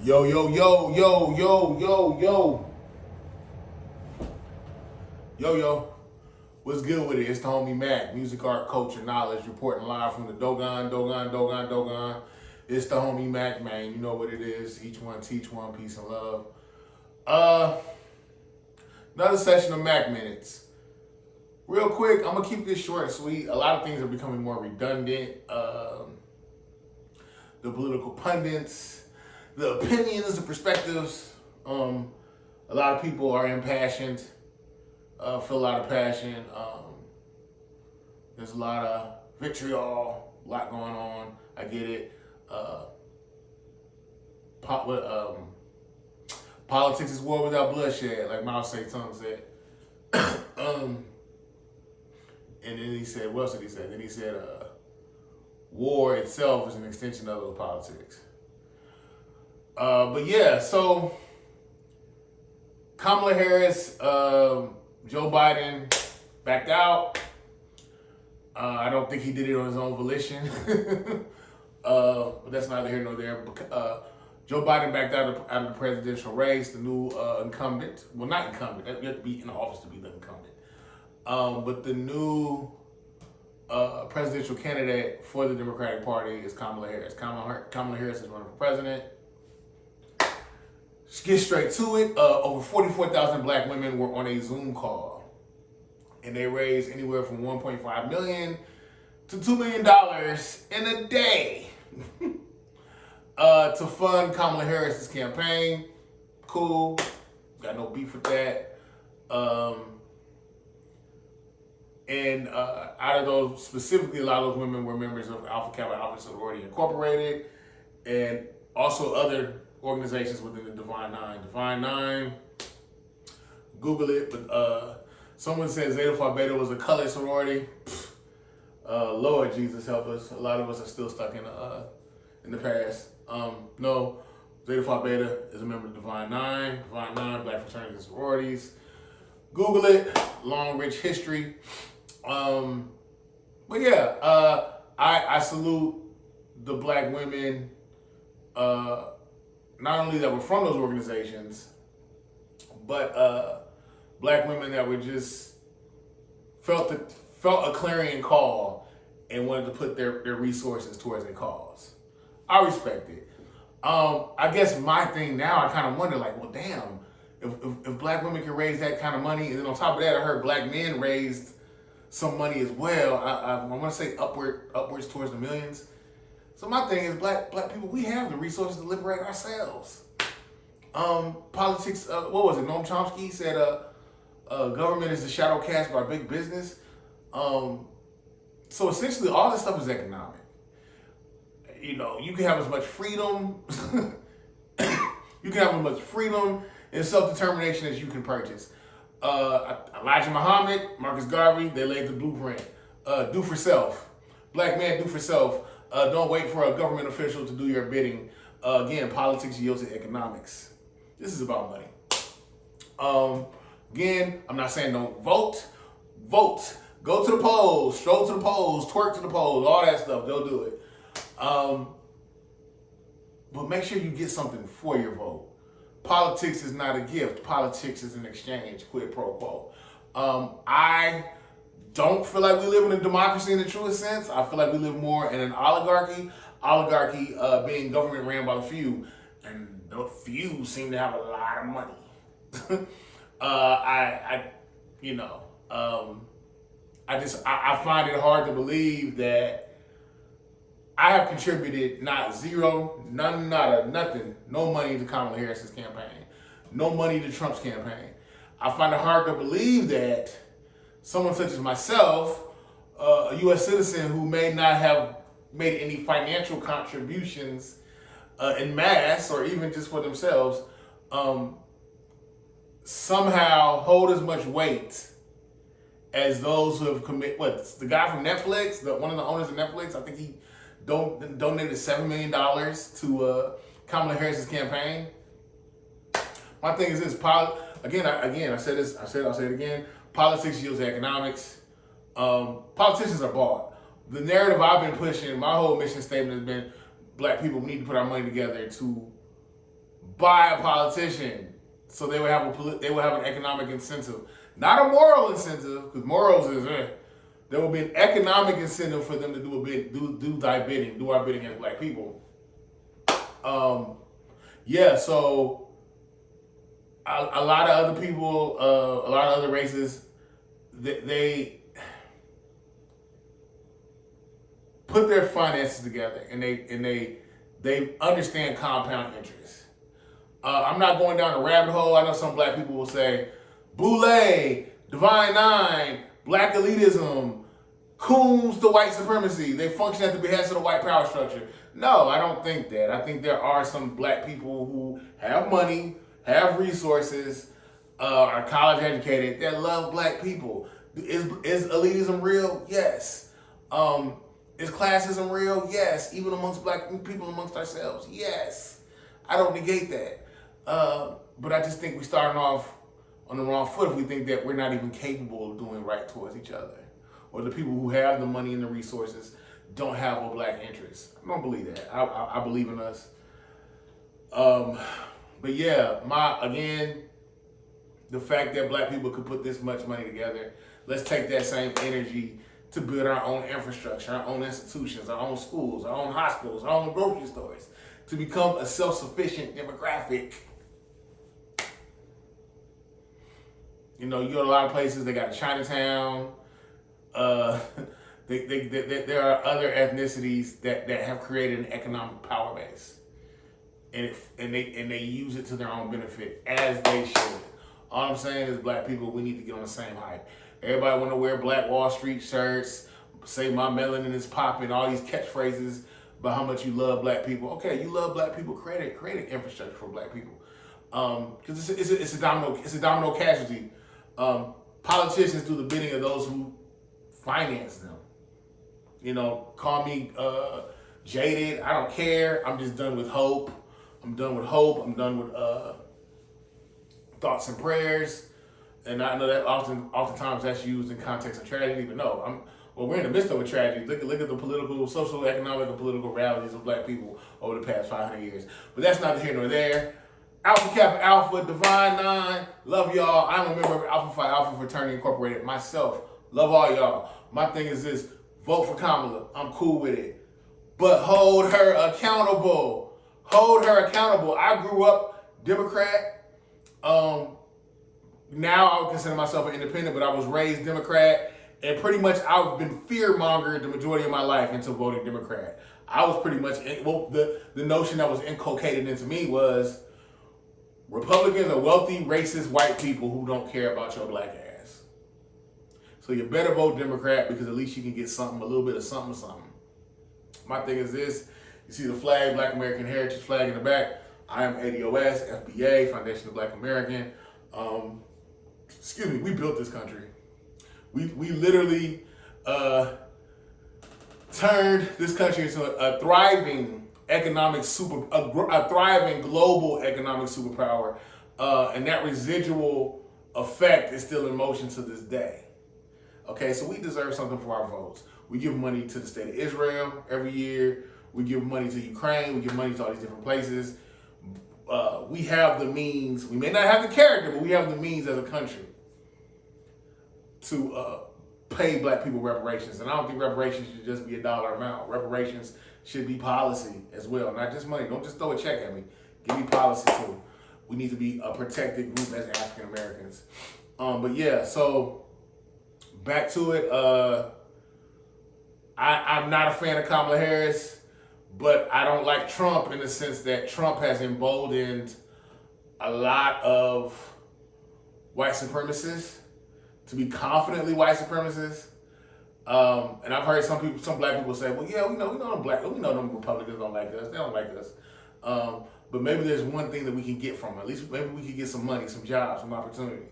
Yo, yo, yo, yo, yo, yo, yo. Yo, yo. What's good with it? It's the homie Mac, music, art, culture, knowledge, reporting live from the Dogon. It's the homie Mac, man. You know what it is. Each one teach one, peace and love. Uh, Another session of Mac Minutes. Real quick, I'm gonna keep this short and sweet. A lot of things are becoming more redundant. The political pundits, the opinions, the perspectives. A lot of people are impassioned. Feel a lot of passion. There's a lot of vitriol, a lot going on. I get it. Politics is war without bloodshed, like Mao Zedong said. And then he said, what else did he say? Then he said, war itself is an extension of those politics. But yeah, so Kamala Harris, Joe Biden backed out. I don't think he did it on his own volition. But that's neither here nor there. Joe Biden backed out of the presidential race. The new incumbent, well, not incumbent, you have to be in office to be the incumbent. But the new presidential candidate for the Democratic Party is Kamala Harris. Kamala Harris is running for president. Let's get straight to it. Over 44,000 black women were on a Zoom call, and they raised anywhere from $1.5 million to $2 million in a day to fund Kamala Harris's campaign. Cool, got no beef with that. And out of those, specifically, a lot of those women were members of Alpha Kappa Alpha Sorority Incorporated, and also other organizations within the Divine Nine. Divine Nine, Google it, but someone said Zeta Phi Beta was a colored sorority. Lord Jesus help us. A lot of us are still stuck in the past. No, Zeta Phi Beta is a member of Divine Nine, Black fraternities and sororities. Google it, long, rich history. But yeah, I salute the black women, not only that were from those organizations, but black women that were just felt a clarion call and wanted to put their resources towards a cause. I respect it. I guess my thing now, I kind of wonder, like, well, damn, if black women can raise that kind of money, and then on top of that, I heard black men raised some money as well. I want to say upwards towards the millions. So my thing is, black people, we have the resources to liberate ourselves. Politics. What was it? Noam Chomsky said, "Government is the shadow cast by big business." So essentially, all this stuff is economic. You know, you can have as much freedom. You can have as much freedom and self-determination as you can purchase. Elijah Muhammad, Marcus Garvey, they laid the blueprint. Do for self. Black man, do for self. Don't wait for a government official to do your bidding. Again, politics yields to economics. This is about money. Again, I'm not saying don't vote. Vote. Go to the polls. Stroll to the polls. Twerk to the polls. All that stuff. Go do it. But make sure you get something for your vote. Politics is not a gift. Politics is an exchange, quid pro quo. I don't feel like we live in a democracy in the truest sense. I feel like we live more in an oligarchy. Oligarchy being government ran by the few, and the few seem to have a lot of money. I find it hard to believe that I have contributed not zero, nothing, no money to Kamala Harris's campaign, no money to Trump's campaign. I find it hard to believe that someone such as myself, a U.S. citizen who may not have made any financial contributions in mass or even just for themselves, somehow hold as much weight as those who have committed. The guy from Netflix, one of the owners of Netflix, I think he donated $7 million to Kamala Harris's campaign. My thing is this: I said this. I'll say it again. Politics yields economics. Politicians are bought. The narrative I've been pushing, my whole mission statement has been: black people need to put our money together to by a politician, so they would have an economic incentive, not a moral incentive, because morals is there will be an economic incentive for them to do our bidding as black people. Yeah, so a lot of other people, a lot of other races, they put their finances together and they understand compound interest. I'm not going down a rabbit hole. I know some black people will say, Boule, Divine Nine, black elitism, Coombs to white supremacy. They function at the behest of the white power structure. No, I don't think that. I think there are some black people who have money, have resources, are college educated, that love black people. Is elitism real? Yes. Is classism real? Yes. Even amongst black people, amongst ourselves? Yes. I don't negate that. But I just think we're starting off on the wrong foot if we think that we're not even capable of doing right towards each other. Or the people who have the money and the resources don't have a black interest. I don't believe that. I believe in us. But yeah, the fact that black people could put this much money together, let's take that same energy to build our own infrastructure, our own institutions, our own schools, our own hospitals, our own grocery stores, to become a self-sufficient demographic. You know, you go to a lot of places, they got a Chinatown. There are other ethnicities that have created an economic power base, and they use it to their own benefit, as they should. All I'm saying is, black people, we need to get on the same hype. Everybody want to wear Black Wall Street shirts, say my melanin is popping, all these catchphrases about how much you love black people. Okay, you love black people, create an infrastructure for black people, because it's a domino casualty. Politicians do the bidding of those who finance them. You know, call me jaded. I don't care. I'm just done with hope. I'm done with thoughts and prayers. And I know that oftentimes that's used in context of tragedy, but no, we're in the midst of a tragedy. Look at the political, social, economic, and political realities of black people over the past 500 years. But that's neither here nor there. Alpha Kappa Alpha, Divine Nine, love y'all. I'm a member of Alpha Phi Alpha Fraternity Incorporated myself. Love all y'all. My thing is this: vote for Kamala. I'm cool with it, but hold her accountable. Hold her accountable. I grew up Democrat. Now I would consider myself an independent, but I was raised Democrat, and pretty much I've been fear-mongered the majority of my life into voting Democrat. I was pretty much, the notion that was inculcated into me was Republicans are wealthy, racist, white people who don't care about your black ass. So you better vote Democrat, because at least you can get something, a little bit of something. My thing is this: you see the flag, Black American Heritage flag in the back. I am ADOS, FBA, Foundation of Black American. We built this country. We literally turned this country into a thriving a thriving global economic superpower, and that residual effect is still in motion to this day. Okay, so we deserve something for our votes. We give money to the state of Israel every year. We give money to Ukraine. We give money to all these different places. We have the means. We may not have the character, but we have the means as a country to pay black people reparations. And I don't think reparations should just be a dollar amount. Reparations should be policy as well, not just money. Don't just throw a check at me. Give me policy too. We need to be a protected group as African Americans. But yeah, so back to it. I'm not a fan of Kamala Harris, but I don't like Trump in the sense that Trump has emboldened a lot of white supremacists to be confidently white supremacists. And I've heard some black people say, well, yeah, we know them Republicans don't like us. They don't like us. But maybe there's one thing that we can get from it. At least maybe we can get some money, some jobs, some opportunity.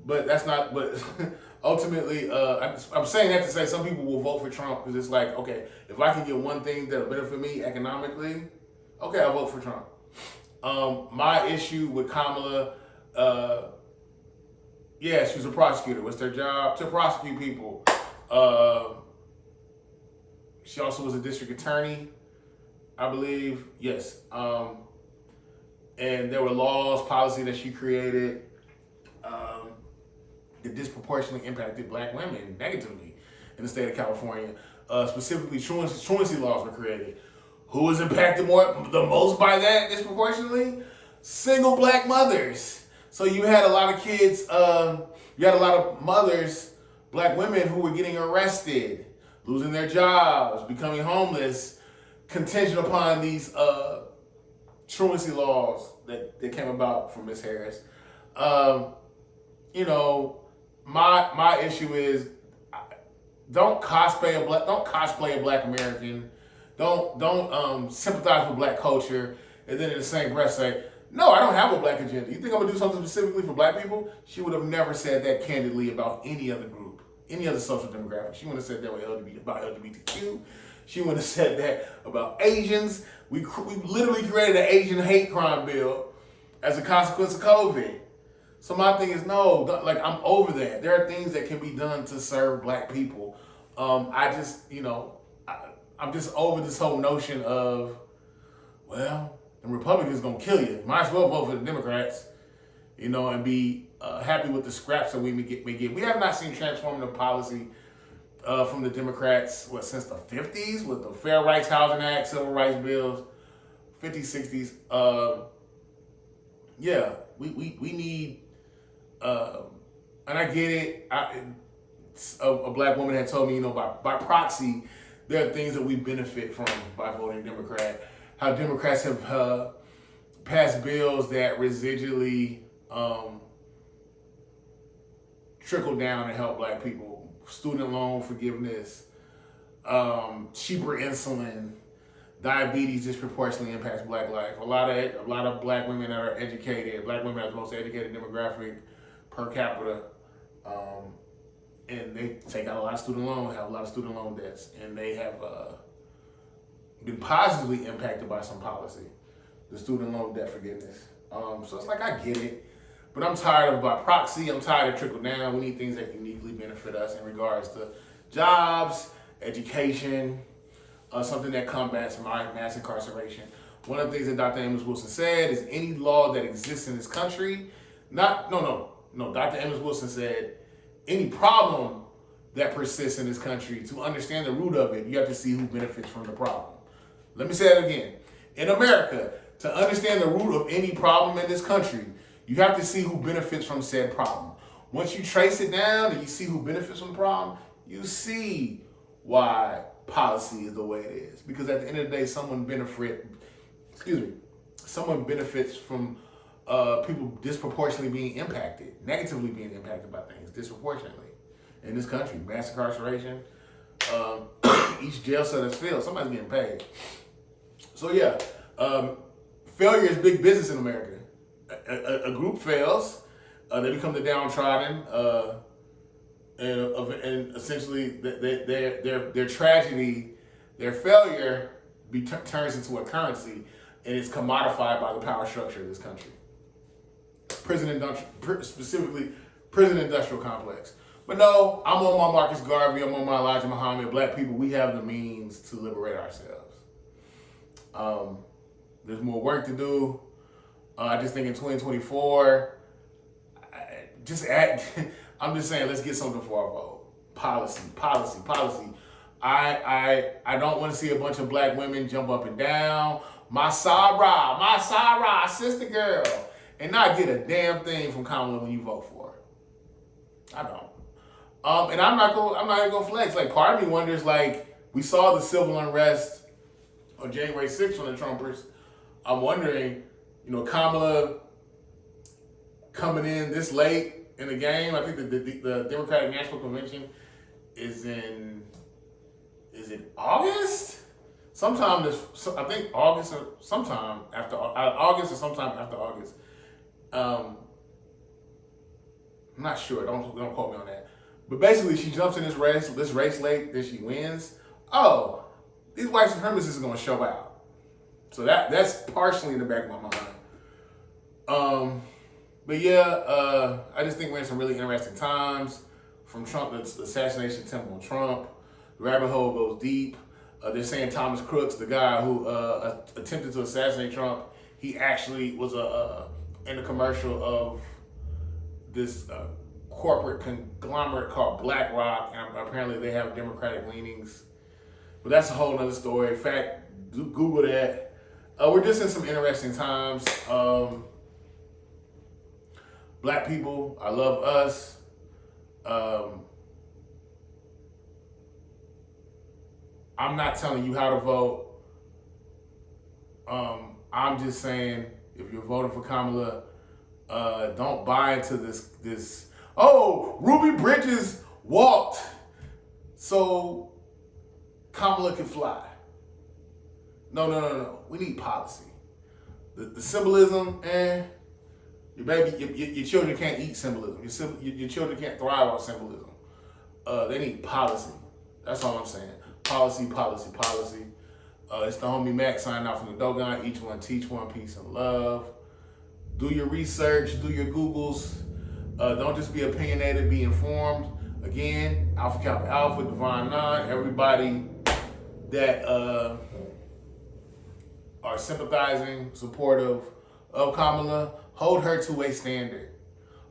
But that's not, but ultimately, I'm saying that to say some people will vote for Trump because it's like, okay, if I can get one thing that'll benefit me economically, okay, I'll vote for Trump. My issue with Kamala, yeah, she was a prosecutor. What's their job? To prosecute people. She also was a district attorney. I believe. Yes. And there were laws, policy that she created that disproportionately impacted black women negatively in the state of California. Specifically, truancy laws were created. Who was impacted the most by that disproportionately? Single black mothers. So you had a lot of kids, you had a lot of mothers, black women who were getting arrested, losing their jobs, becoming homeless, contingent upon these truancy laws that came about from Ms. Harris. You know, my issue is don't cosplay a black American. Don't sympathize with black culture, and then in the same breath say, no, I don't have a black agenda. You think I'm gonna do something specifically for black people? She would have never said that candidly about any other group, any other social demographic. She wouldn't have said that about LGBTQ. She wouldn't have said that about Asians. We literally created an Asian hate crime bill as a consequence of COVID. So my thing is, no, like, I'm over that. There are things that can be done to serve black people. I just, I'm just over this whole notion of, well, the Republicans gonna kill you. Might as well vote for the Democrats, and be happy with the scraps that we may get. We have not seen transformative policy from the Democrats, since the 50s with the Fair Rights Housing Act, Civil Rights Bills, 50s, 60s. Yeah, we need, and I get it. A black woman had told me, by proxy, there are things that we benefit from by voting Democrat. How Democrats have passed bills that residually trickle down and help black people. Student loan forgiveness, cheaper insulin, diabetes disproportionately impacts black life. A lot of black women that are educated, black women are the most educated demographic per capita, and they take out a lot of student loan, have a lot of student loan debts, and they have been positively impacted by some policy, the student loan debt forgiveness. So it's like, I get it, but I'm tired of by proxy. I'm tired of trickle down. We need things that uniquely benefit us in regards to jobs, education, something that combats mass incarceration. One of the things that Dr. Amos Wilson said is any law that exists in this country, Dr. Amos Wilson said any problem that persists in this country, to understand the root of it, you have to see who benefits from the problem. Let me say that again. In America, to understand the root of any problem in this country, you have to see who benefits from said problem. Once you trace it down and you see who benefits from the problem, you see why policy is the way it is. Because at the end of the day, someone benefits from people disproportionately being impacted, negatively being impacted by things, disproportionately. In this country, mass incarceration, each jail cell that's filled, somebody's getting paid. So yeah, failure is big business in America. A group fails, they become the downtrodden, and essentially their tragedy, their failure turns into a currency, and it's commodified by the power structure of this country. Specifically prison industrial complex. But no, I'm on my Marcus Garvey, I'm on my Elijah Muhammad. Black people, we have the means to liberate ourselves. There's more work to do. I just think in 2024, I'm just saying, let's get something for our vote. Policy. I don't want to see a bunch of black women jump up and down. My Sarah, sister girl, and not get a damn thing from Kamala when you vote for her. I don't. And I'm not even gonna flex. Like, part of me wonders, like, we saw the civil unrest on January 6th from the Trumpers. I'm wondering, Kamala coming in this late in the game. I think the Democratic National Convention is in August? I think August or sometime after August or sometime after August. I'm not sure. Don't quote me on that. But basically, she jumps in this race late, then she wins. Oh, these white supremacists are going to show out. So that's partially in the back of my mind. But yeah, I just think we're in some really interesting times. From Trump, the assassination attempt on Trump, the rabbit hole goes deep. They're saying Thomas Crooks, the guy who attempted to assassinate Trump, he actually was in a commercial of this corporate conglomerate called BlackRock, and apparently they have Democratic leanings. But that's a whole other story. In fact, Google that. We're just in some interesting times. Black people, I love us. I'm not telling you how to vote. I'm just saying, if you're voting for Kamala, don't buy into this. Oh, Ruby Bridges walked so Kamala can fly. No. We need policy. The symbolism, your baby, your children can't eat symbolism. Your children can't thrive on symbolism. They need policy. That's all I'm saying. Policy. It's the homie MACK signing out from the Dogon. Each one teach one, peace and love. Do your research. Do your Googles. Don't just be opinionated. Be informed. Again, Alpha Kappa Alpha, Divine Nine. Everybody that are sympathizing, supportive of Kamala, hold her to a standard.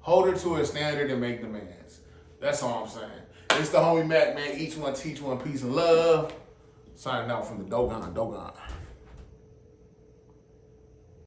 Hold her to a standard and make demands. That's all I'm saying. It's the homie MACK, man. Each one teach one, peace and love. Signing out from the Dogon.